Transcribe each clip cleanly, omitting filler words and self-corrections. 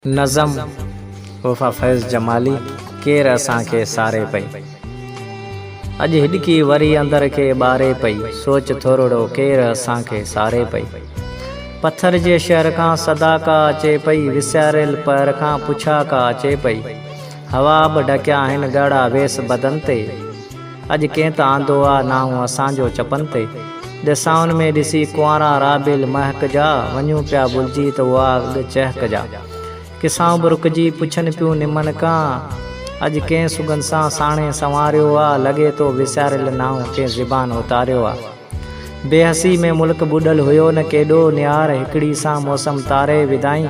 नज़म वफ़ा फैज़ जमाली केर असांखे सारे पई। अॼु हिॾकी वरी अंदर के ॿारे पई, सोच थोरो केर असांखे सारे पई। पत्थर जे शहर खां सदा का अचे पई, विसारियल पैर खां पुछा का अचे पई। हवा बि ढकिया आहिनि ॻाढ़ा वेस बदन ते, अॼु कंहिं त आंदो आहे नाऊं असांजो चपन ते। ॾिसाउनि में ॾिसी कुंवारा राबिल महक जा, वञूं पिया भुलिजी त उहा अॻु चहक जा। किसां बि रुकजी पुछनि पियूं निमन खां, अॼु कंहिं सुगन सां साणे संवारियो आहे। लॻे तो विसारियल नाऊं कंहिं ज़िबान उतारियो आहे। बेहसी में मुल्क बुॾल हुयो न केॾो, निहार हिकिड़ी सां मौसम तारे विधाई।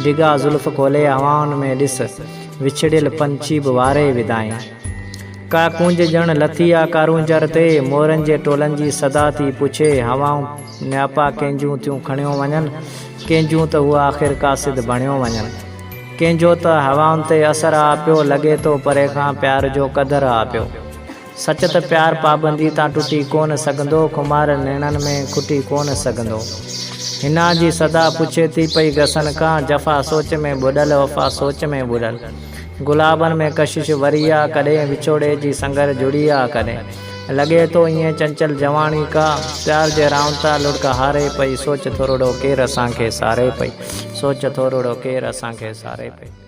डिघा ज़ुल्फ़ खोले हवाउनि में ॾिस, विछड़ियल पंछी बि वारे विधाई। का कुंज ॼण लथी आहे कारूंजर ते, मोरनि जे टोलनि जी सदा थी पुछे। हवाऊं न्यापा कंहिंजूं थियूं खणियो वञनि, कंहिंजूं त उहा आख़िर कासिद बणियो वञनि। कंहिंजो त हवाउनि ते असर आ पियो, लॻे तो परे खां प्यार जो क़दर आ पियो। सच त प्यार पाबंदी तां टुटी कोन सघंदो, खुमार नेणनि में खुटी कोन सघंदो। हिना जी सदा पुछे थी पई गसन खां, जफ़ा सोच में बुॾल वफ़ा सोच में बुॾल। गुलाबनि में कशिश वरी आ कॾहिं, विछोड़े जी संगर जुड़ी आ कॾहिं। लॻे तो ईअं चंचल जवानी का, प्यार जे रावंता लुढ़क हारे पई। सोच थोरो केर असांखे सारे पई, सोच थोरो केर असांखे सारे पई।